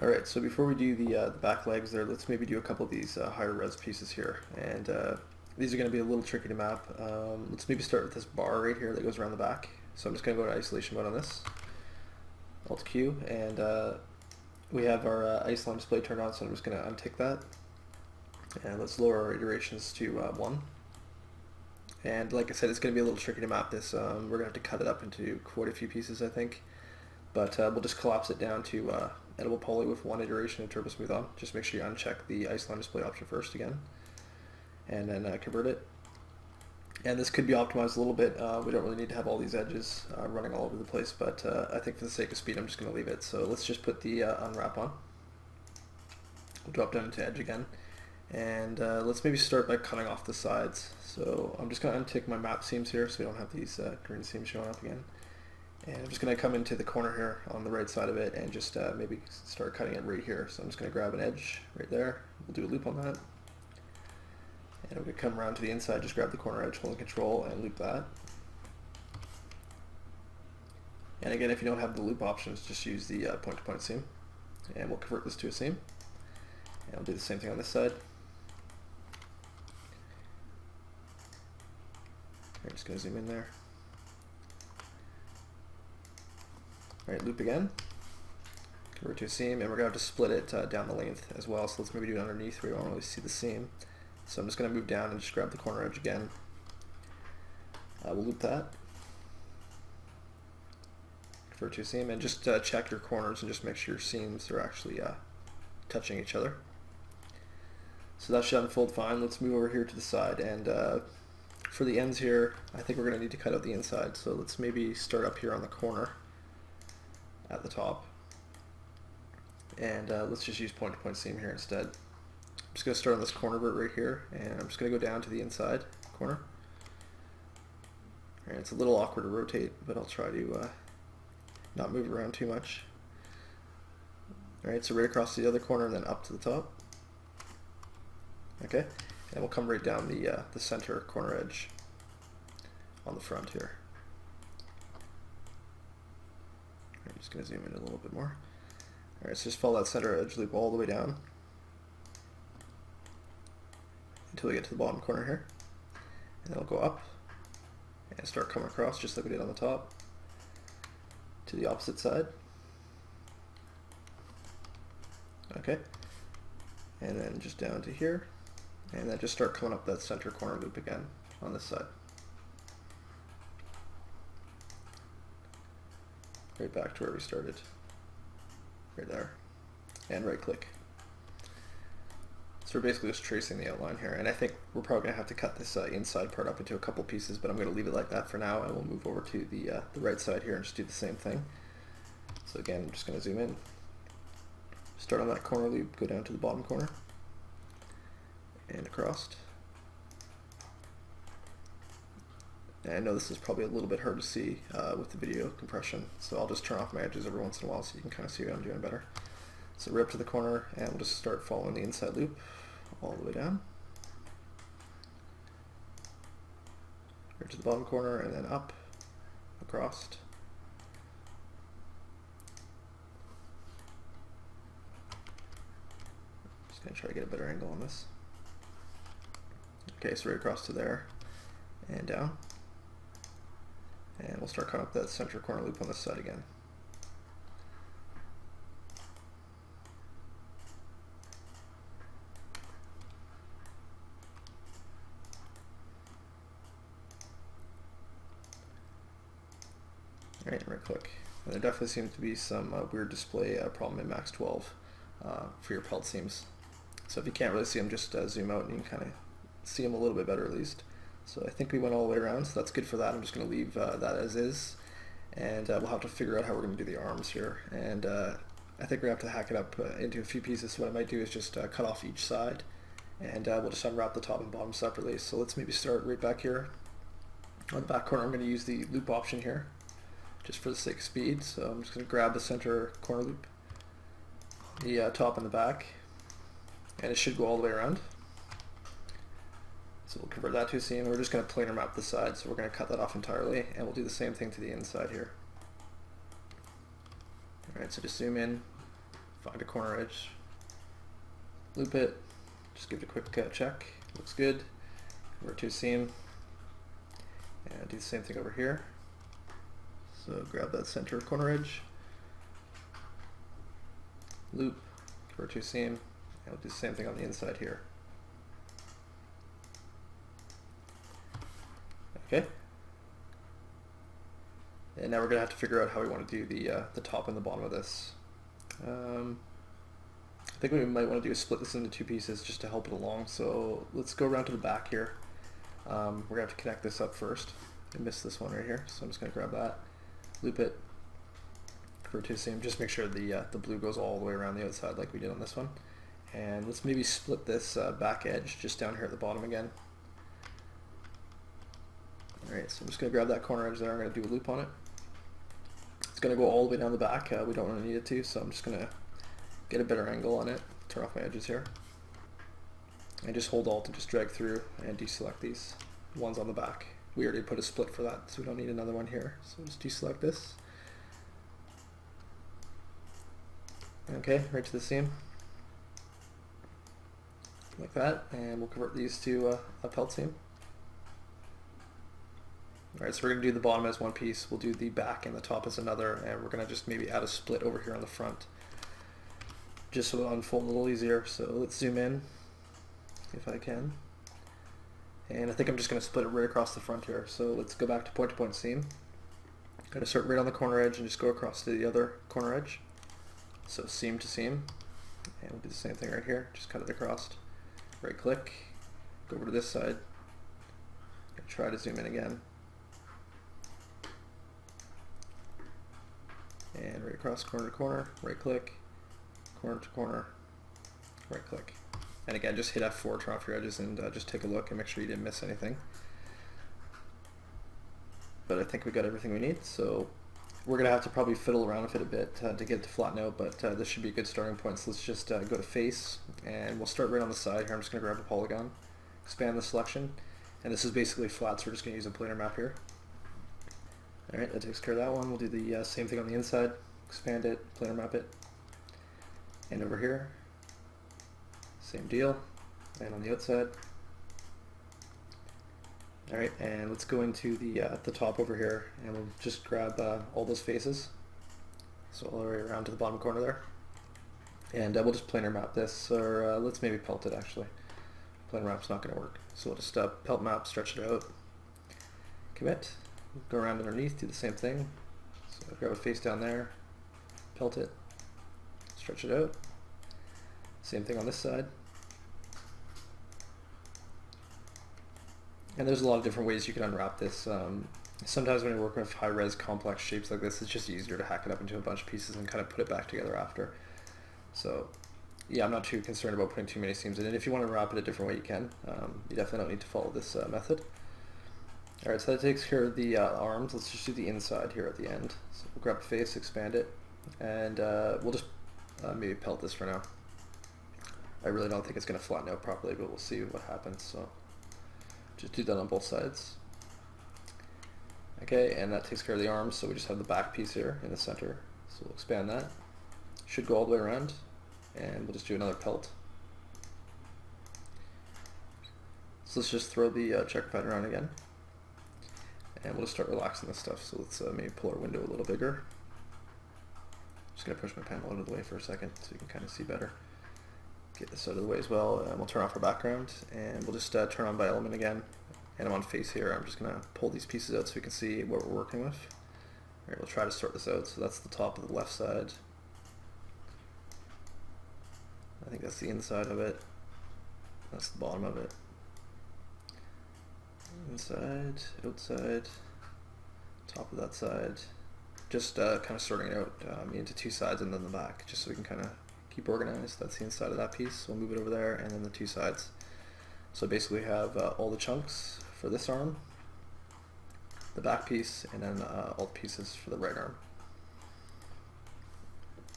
Alright, so before we do the back legs there, let's maybe do a couple of these higher res pieces here. And these are going to be a little tricky to map. Let's maybe start with this bar right here that goes around the back. So I'm just going to go to isolation mode on this. Alt Q, and we have our ice line display turned on, so I'm just going to untick that. And let's lower our iterations to 1. And like I said, it's going to be a little tricky to map this. We're going to have to cut it up into quite a few pieces, I think. But we'll just collapse it down to editable poly with 1 iteration of turbo smooth on. Just make sure you uncheck the ice line display option first again, and then convert it. And this could be optimized a little bit. We don't really need to have all these edges running all over the place, but I think for the sake of speed, I'm just going to leave it. So let's just put the unwrap on. We'll drop down into edge again, and let's maybe start by cutting off the sides. So I'm just going to untick my map seams here, so we don't have these green seams showing up again. And I'm just going to come into the corner here on the right side of it and just maybe start cutting it right here. So I'm just going to grab an edge right there. We'll do a loop on that. And we're going to come around to the inside, just grab the corner edge, holding control, and loop that. And again, if you don't have the loop options, just use the point-to-point seam. And we'll convert this to a seam. And we'll do the same thing on this side. I'm just going to zoom in there. Alright, loop again, convert to a seam, and we're going to have to split it down the length as well, so let's maybe do it underneath where you won't really see the seam. So I'm just going to move down and just grab the corner edge again. We'll loop that, convert to a seam, and just check your corners and just make sure your seams are actually touching each other. So that should unfold fine. Let's move over here to the side, and for the ends here, I think we're going to need to cut out the inside, so let's maybe start up here on the corner at the top, and let's just use point-to-point seam here instead. I'm just going to start on this corner vert right here, and I'm just going to go down to the inside corner. And it's a little awkward to rotate, but I'll try to not move around too much. Alright, so right across the other corner and then up to the top. Okay, and we'll come right down the center corner edge on the front here. I'm just going to zoom in a little bit more. Alright, so just follow that center edge loop all the way down until we get to the bottom corner here. And then we'll go up and start coming across just like we did on the top to the opposite side. Okay, and then just down to here, and then just start coming up that center corner loop again on this side. Right back to where we started, right there, and right click. So we're basically just tracing the outline here, and I think we're probably going to have to cut this inside part up into a couple pieces, but I'm going to leave it like that for now, and we'll move over to the right side here and just do the same thing. So again, I'm just going to zoom in, start on that corner loop, go down to the bottom corner, and across. And I know this is probably a little bit hard to see with the video compression, so I'll just turn off my edges every once in a while so you can kind of see what I'm doing better. So we're up to the corner, and we'll just start following the inside loop all the way down. Right to the bottom corner, and then up, across. Just going to try to get a better angle on this. Okay, so right across to there, and down. And we'll start cutting up that center corner loop on this side again. Alright, right click. And there definitely seems to be some weird display problem in Max 12 for your pelt seams. So if you can't really see them, just zoom out and you can kind of see them a little bit better at least. So I think we went all the way around, so that's good for that. I'm just going to leave that as is, and we'll have to figure out how we're going to do the arms here. And I think we're going to have to hack it up into a few pieces. So what I might do is just cut off each side, and we'll just unwrap the top and bottom separately. So let's maybe start right back here. On the back corner, I'm going to use the loop option here, just for the sake of speed. So I'm just going to grab the center corner loop, the top and the back, and it should go all the way around. So we'll convert that to a seam, and we're just going to planar map the side, so we're going to cut that off entirely, and we'll do the same thing to the inside here. Alright, so just zoom in, find a corner edge, loop it, just give it a quick check, looks good, over to seam, and do the same thing over here. So grab that center corner edge, loop, over to seam, and we'll do the same thing on the inside here. Okay. And now we're going to have to figure out how we want to do the top and the bottom of this. I think what we might want to do is split this into two pieces just to help it along. So let's go around to the back here. We're going to have to connect this up first. I missed this one right here, so I'm just going to grab that, loop it, convert to seam. Just make sure the blue goes all the way around the outside like we did on this one. And let's maybe split this back edge just down here at the bottom again. Alright, so I'm just going to grab that corner edge there. I'm going to do a loop on it. It's going to go all the way down the back. We don't really need it to, so I'm just going to get a better angle on it. Turn off my edges here. And just hold Alt and just drag through and deselect these ones on the back. We already put a split for that, so we don't need another one here. So just deselect this. Okay, right to the seam. Like that, and we'll convert these to a pelt seam. Alright, so we're going to do the bottom as one piece, we'll do the back and the top as another, and we're going to just maybe add a split over here on the front, just so it'll unfold a little easier. So let's zoom in, if I can. And I think I'm just going to split it right across the front here. So let's go back to point seam. Going to start right on the corner edge and just go across to the other corner edge. So seam to seam, and we'll do the same thing right here, just cut it across. Right click, go over to this side, and try to zoom in again. And right across corner to corner, right click, corner to corner, right click. And again, just hit F4, turn off your edges, and just take a look and make sure you didn't miss anything. But I think we got everything we need, so we're going to have to probably fiddle around with it a bit to get it to flatten out, but this should be a good starting point. So let's just go to face, and we'll start right on the side here. I'm just going to grab a polygon, expand the selection, and this is basically flat, so we're just going to use a planar map here. Alright, that takes care of that one. We'll do the same thing on the inside, expand it, planar map it, and over here, same deal, and on the outside. Alright, and let's go into the top over here, and we'll just grab all those faces, so all the way around to the bottom corner there, and we'll just planar map this, or let's maybe pelt it actually. Planar map's not going to work, so we'll just pelt map, stretch it out, commit. Go around underneath, do the same thing. So grab a face down there, pelt it, stretch it out. Same thing on this side. And there's a lot of different ways you can unwrap this. Sometimes when you're working with high-res complex shapes like this, it's just easier to hack it up into a bunch of pieces and kind of put it back together after. So yeah, I'm not too concerned about putting too many seams in. And if you want to wrap it a different way, you can. You definitely don't need to follow this method. Alright, so that takes care of the arms. Let's just do the inside here at the end. So we'll grab a face, expand it, and we'll just maybe pelt this for now. I really don't think it's going to flatten out properly, but we'll see what happens. So just do that on both sides. Okay, and that takes care of the arms, so we just have the back piece here in the center. So we'll expand that. Should go all the way around, and we'll just do another pelt. So let's just throw the checker pad around again. And we'll just start relaxing this stuff. So let's maybe pull our window a little bigger. Just going to push my panel out of the way for a second so you can kind of see better. Get this out of the way as well, and we'll turn off our background, and we'll just turn on by element again. And I'm on face here. I'm just going to pull these pieces out so we can see what we're working with. Alright, we'll try to sort this out. So that's the top of the left side. I think that's the inside of it. That's the bottom of it. Inside, outside, top of that side. Just kind of sorting it out into two sides and then the back, just so we can kind of keep organized. That's the inside of that piece. So we'll move it over there, and then the two sides. So basically we have all the chunks for this arm, the back piece, and then all the pieces for the right arm.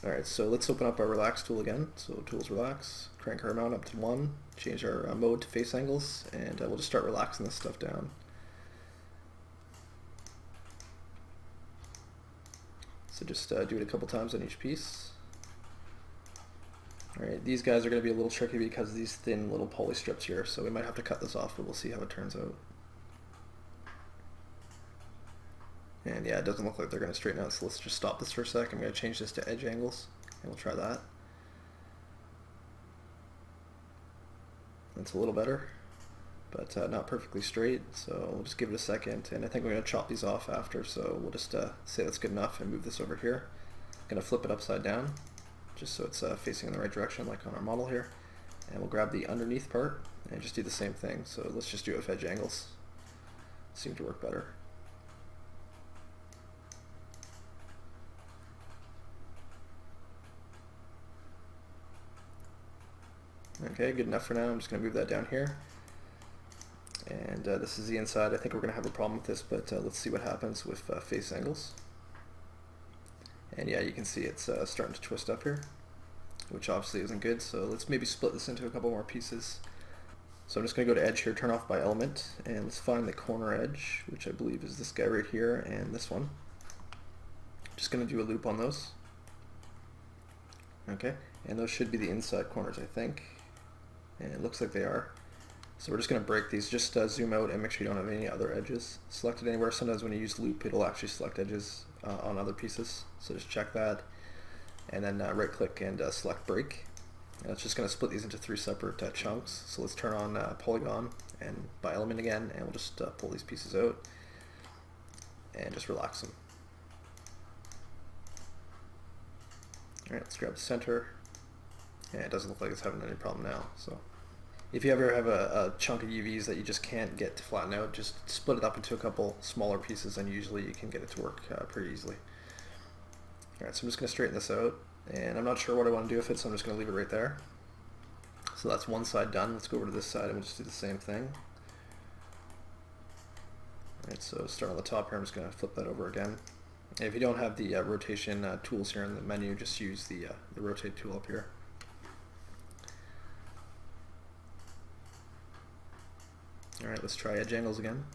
Alright, so let's open up our relax tool again. So tools relax, crank our amount up to 1, change our mode to face angles, and we'll just start relaxing this stuff down. So just do it a couple times on each piece. Alright, these guys are going to be a little tricky because of these thin little poly strips here, so we might have to cut this off, but we'll see how it turns out. And yeah, it doesn't look like they're going to straighten out, so let's just stop this for a sec. I'm going to change this to edge angles, and we'll try that. That's a little better, but not perfectly straight, so we'll just give it a second, and I think we're going to chop these off after, so we'll just say that's good enough and move this over here. I'm going to flip it upside down, just so it's facing in the right direction like on our model here, and we'll grab the underneath part and just do the same thing. So let's just do it with edge angles. Seem to work better. Okay, good enough for now. I'm just going to move that down here. And this is the inside. I think we're going to have a problem with this, but let's see what happens with face angles. And yeah, you can see it's starting to twist up here, which obviously isn't good. So let's maybe split this into a couple more pieces. So I'm just going to go to edge here, turn off by element, and let's find the corner edge, which I believe is this guy right here and this one. Just going to do a loop on those. Okay, and those should be the inside corners, I think. And it looks like they are. So we're just going to break these. Just zoom out and make sure you don't have any other edges selected anywhere. Sometimes when you use loop, it'll actually select edges on other pieces. So just check that. And then right click and select break. And it's just going to split these into 3 separate chunks. So let's turn on polygon and by element again, and we'll just pull these pieces out and just relax them. Alright, let's grab the center. And it doesn't look like it's having any problem now. So if you ever have a chunk of UVs that you just can't get to flatten out, just split it up into a couple smaller pieces and usually you can get it to work pretty easily. Alright, so I'm just going to straighten this out, and I'm not sure what I want to do with it, so I'm just going to leave it right there. So that's one side done. Let's go over to this side and we'll just do the same thing. Alright, so start on the top here. I'm just going to flip that over again. And if you don't have the rotation tools here in the menu, just use the rotate tool up here. Alright, let's try edge angles again.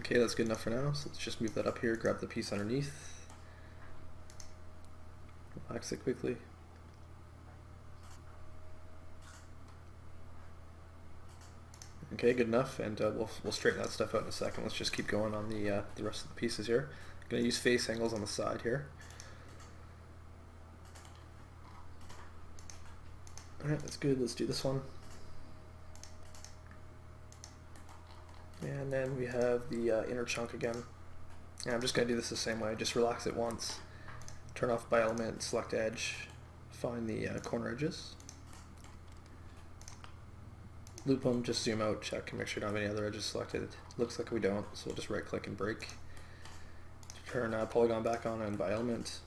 Okay, that's good enough for now, so let's just move that up here, grab the piece underneath, relax it quickly. Okay, good enough, and we'll straighten that stuff out in a second. Let's just keep going on the rest of the pieces here. I'm going to use face angles on the side here. Alright, that's good. Let's do this one. And then we have the inner chunk again. And I'm just going to do this the same way. Just relax it once. Turn off by element, select edge, find the corner edges. Loop them, just zoom out, check, and make sure you don't have any other edges selected. Looks like we don't, so we'll just right click and break. Turn polygon back on and by element.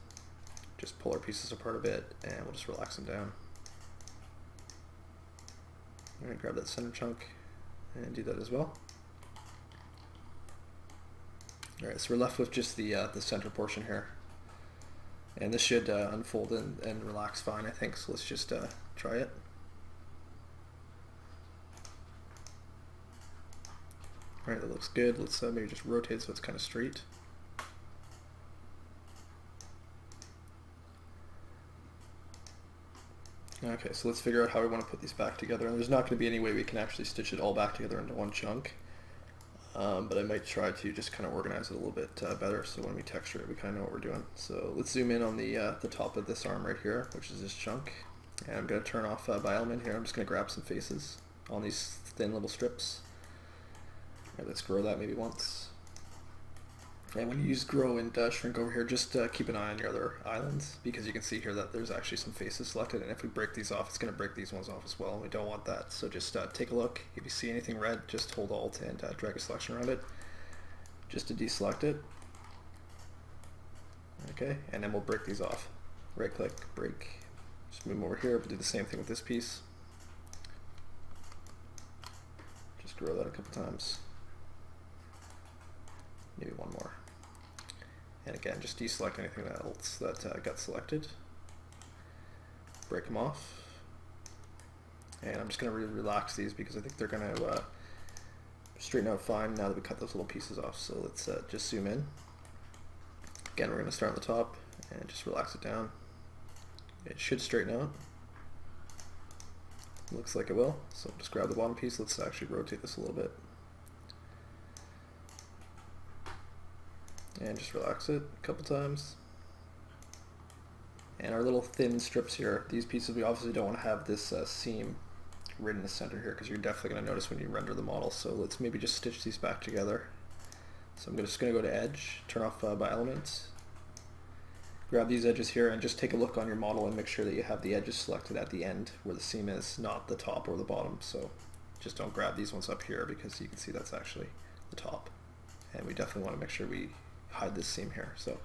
Just pull our pieces apart a bit, and we'll just relax them down. Alright, grab that center chunk and do that as well. Alright, so we're left with just the center portion here. And this should unfold and relax fine, I think, so let's just try it. Alright, that looks good. Let's maybe just rotate so it's kind of straight. Okay, so let's figure out how we want to put these back together. And there's not going to be any way we can actually stitch it all back together into one chunk. But I might try to just kind of organize it a little bit better so when we texture it we kind of know what we're doing. So let's zoom in on the top of this arm right here, which is this chunk. And I'm going to turn off by element here. I'm just going to grab some faces on these thin little strips. Alright, let's grow that maybe once. And when you use grow and shrink over here, just keep an eye on your other islands, because you can see here that there's actually some faces selected, and if we break these off, it's going to break these ones off as well, and we don't want that. So just take a look. If you see anything red, just hold Alt and drag a selection around it, just to deselect it. Okay, and then we'll break these off. Right click, break. Just move them over here. We'll do the same thing with this piece. Just grow that a couple times. Maybe one more. And again, just deselect anything else that got selected. Break them off. And I'm just going to relax these because I think they're going to straighten out fine now that we cut those little pieces off. So let's just zoom in. Again, we're going to start on the top and just relax it down. It should straighten out. Looks like it will. So just grab the bottom piece. Let's actually rotate this a little bit. And just relax it a couple times. And our little thin strips here, these pieces, we obviously don't want to have this seam right in the center here because you're definitely going to notice when you render the model. So let's maybe just stitch these back together. So I'm just going to go to edge, turn off by element, grab these edges here and just take a look on your model and make sure that you have the edges selected at the end where the seam is, not the top or the bottom. So just don't grab these ones up here because you can see that's actually the top. And we definitely want to make sure we hide this seam here. So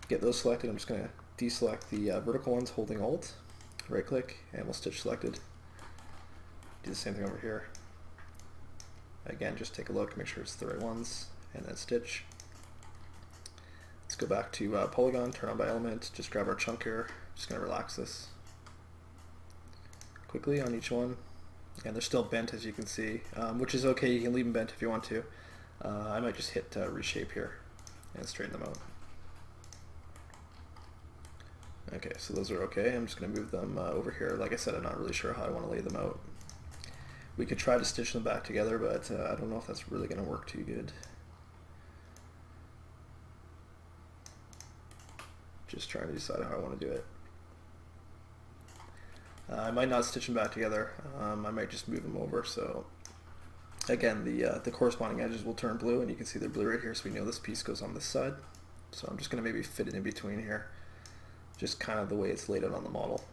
get those selected. I'm just going to deselect the vertical ones holding Alt, right click, and we'll stitch selected. Do the same thing over here. Again, just take a look, make sure it's the right ones, and then stitch. Let's go back to polygon, turn on by element, just grab our chunk here. Just going to relax this quickly on each one. And they're still bent, as you can see, which is okay. You can leave them bent if you want to. I might just hit reshape here and straighten them out. Okay, so those are okay. I'm just going to move them over here. Like I said, I'm not really sure how I want to lay them out. We could try to stitch them back together, but I don't know if that's really going to work too good. Just trying to decide how I want to do it. I might not stitch them back together. I might just move them over. So again, the corresponding edges will turn blue, and you can see they're blue right here, so we know this piece goes on this side. So I'm just going to maybe fit it in between here, just kind of the way it's laid out on the model.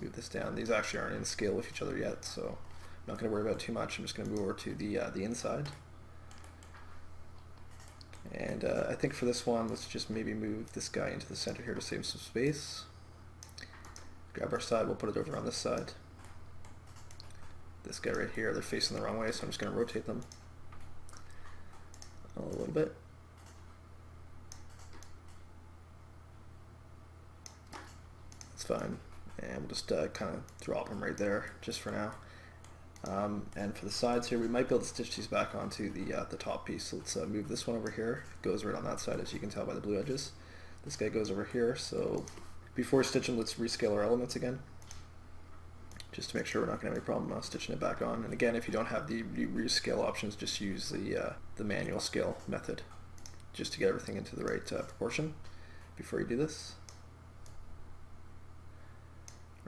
Move this down. These actually aren't in scale with each other yet, so I'm not going to worry about it too much. I'm just going to move over to the inside. And I think for this one, let's just maybe move this guy into the center here to save some space. Grab our side, we'll put it over on this side. This guy right here, they're facing the wrong way, so I'm just going to rotate them a little bit. That's fine. And we'll just kind of drop them right there just for now. And for the sides here, we might be able to stitch these back onto the top piece. So let's move this one over here. It goes right on that side, as you can tell by the blue edges. This guy goes over here. So before stitching, let's rescale our elements again, just to make sure we're not going to have any problem stitching it back on. And again, if you don't have the rescale options, just use the manual scale method, just to get everything into the right proportion before you do this.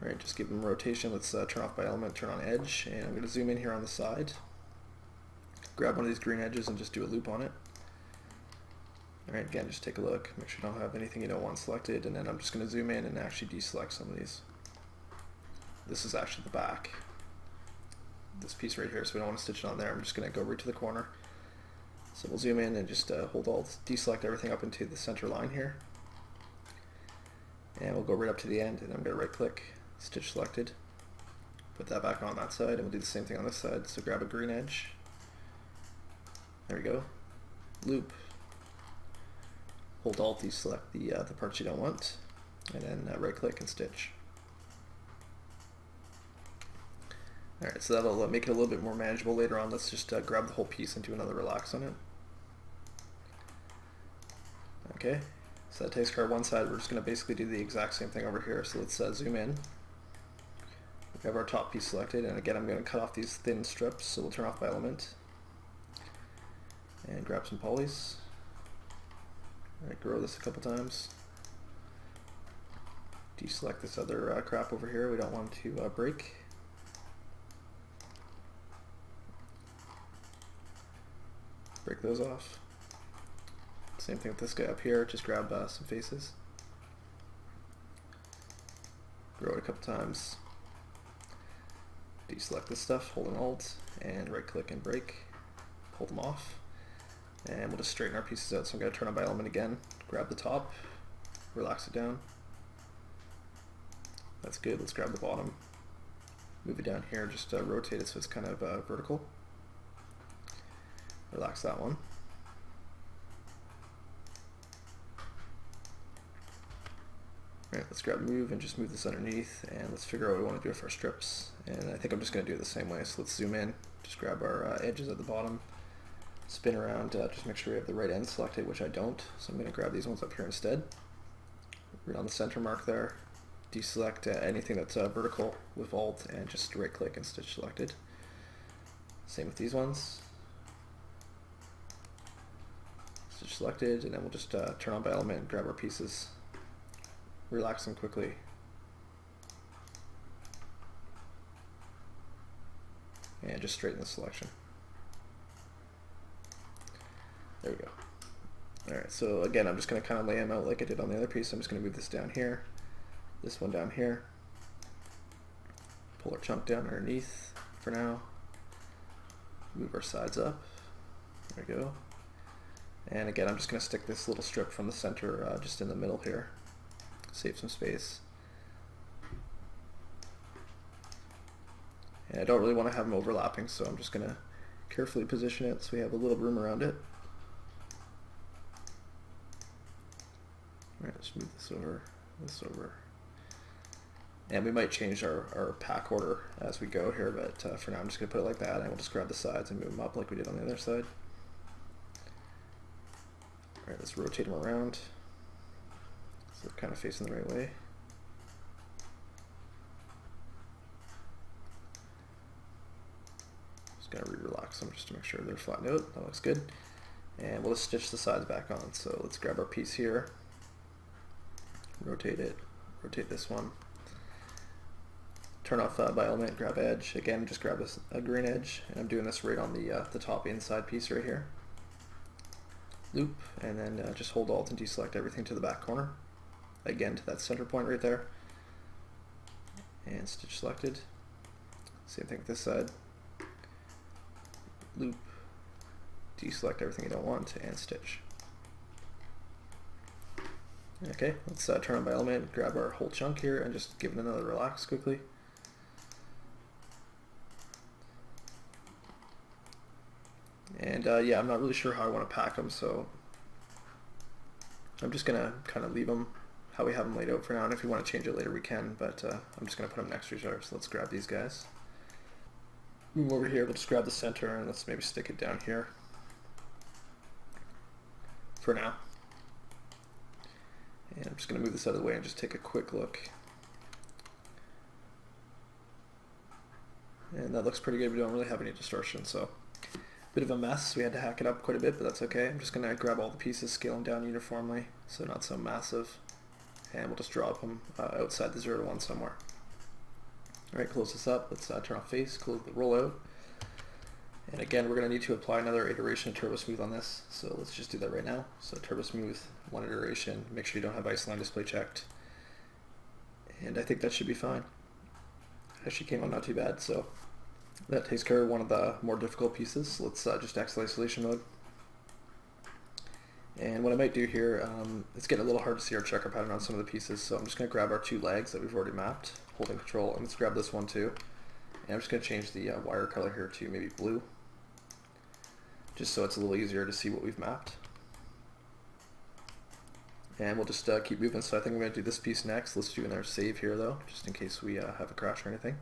Alright, just give them rotation. Let's turn off by element, turn on edge, and I'm going to zoom in here on the side. Grab one of these green edges and just do a loop on it. Alright, again, just take a look. Make sure you don't have anything you don't want selected, and then I'm just going to zoom in and actually deselect some of these. This is actually the back. This piece right here, so we don't want to stitch it on there. I'm just going to go right to the corner. So we'll zoom in and just hold Alt, deselect everything up into the center line here. And we'll go right up to the end, and I'm going to right click, stitch selected, put that back on that side, and we'll do the same thing on this side. So grab a green edge, there we go, loop, hold Alt, deselect the parts you don't want, and then right click and stitch. Alright, so that'll make it a little bit more manageable later on. Let's just grab the whole piece and do another relax on it. Okay, so that takes care of one side. We're just going to basically do the exact same thing over here. So let's zoom in. We have our top piece selected, and again I'm going to cut off these thin strips, so we'll turn off by element and grab some polys. Alright, grow this a couple times. Deselect this other crap over here we don't want to break. Break those off. Same thing with this guy up here, just grab some faces. Grow it a couple times. Deselect this stuff, hold an Alt, and right click and break. Pull them off. And we'll just straighten our pieces out. So I'm going to turn on by element again, grab the top, relax it down. That's good. Let's grab the bottom, move it down here, just rotate it so it's kind of vertical. Relax that one. Alright, let's grab move and just move this underneath, and let's figure out what we want to do with our strips. And I think I'm just going to do it the same way. So let's zoom in, just grab our edges at the bottom, spin around, just make sure we have the right end selected, which I don't. So I'm going to grab these ones up here instead. Right on the center mark there. Deselect anything that's vertical with Alt and just right click and stitch selected. Same with these ones. Stitch selected, and then we'll just turn on by element and grab our pieces. Relax them quickly. And just straighten the selection. There we go. Alright, so again, I'm just going to kind of lay them out like I did on the other piece. I'm just going to move this down here, this one down here, pull our chunk down underneath for now, move our sides up, there we go. And again, I'm just going to stick this little strip from the center just in the middle here, save some space. And I don't really want to have them overlapping, so I'm just going to carefully position it so we have a little room around it. Alright, let's move this over. And we might change our pack order as we go here, but for now I'm just going to put it like that, and we'll just grab the sides and move them up like we did on the other side. Alright, let's rotate them around so they're kind of facing the right way. Just going to re-relax them just to make sure they're flattened out. That looks good. And we'll just stitch the sides back on. So let's grab our piece here. Rotate it, rotate this one, turn off by element, grab edge, again just grab a green edge, and I'm doing this right on the top inside piece right here. Loop, and then just hold Alt and deselect everything to the back corner, again to that center point right there, and stitch selected. Same thing with this side, loop, deselect everything you don't want, and stitch. Okay, let's turn on by element, grab our whole chunk here, and just give it another relax quickly. And yeah, I'm not really sure how I want to pack them, so I'm just going to kind of leave them how we have them laid out for now, and if we want to change it later we can, but I'm just going to put them next to each other, so let's grab these guys. Move over here, we'll just grab the center, and let's maybe stick it down here for now. And I'm just going to move this out of the way and just take a quick look. And that looks pretty good. We don't really have any distortion, so bit of a mess. We had to hack it up quite a bit, but that's okay. I'm just going to grab all the pieces, scale them down uniformly, so not so massive, and we'll just drop them outside the 0 to 1 somewhere. Alright, close this up. Let's turn off face, close the rollout. And again, we're going to need to apply another iteration of Turbo Smooth on this, so let's just do that right now. So Turbo Smooth, one iteration, make sure you don't have isoline display checked. And I think that should be fine. Actually came out not too bad, so that takes care of one of the more difficult pieces. So let's just exit isolation mode. And what I might do here, it's getting a little hard to see our checker pattern on some of the pieces, so I'm just going to grab our 2 legs that we've already mapped, holding control, and let's grab this one too. And I'm just going to change the wire color here to maybe blue, just so it's a little easier to see what we've mapped. And we'll just keep moving. So I think I'm going to do this piece next. Let's do another save here though, just in case we have a crash or anything.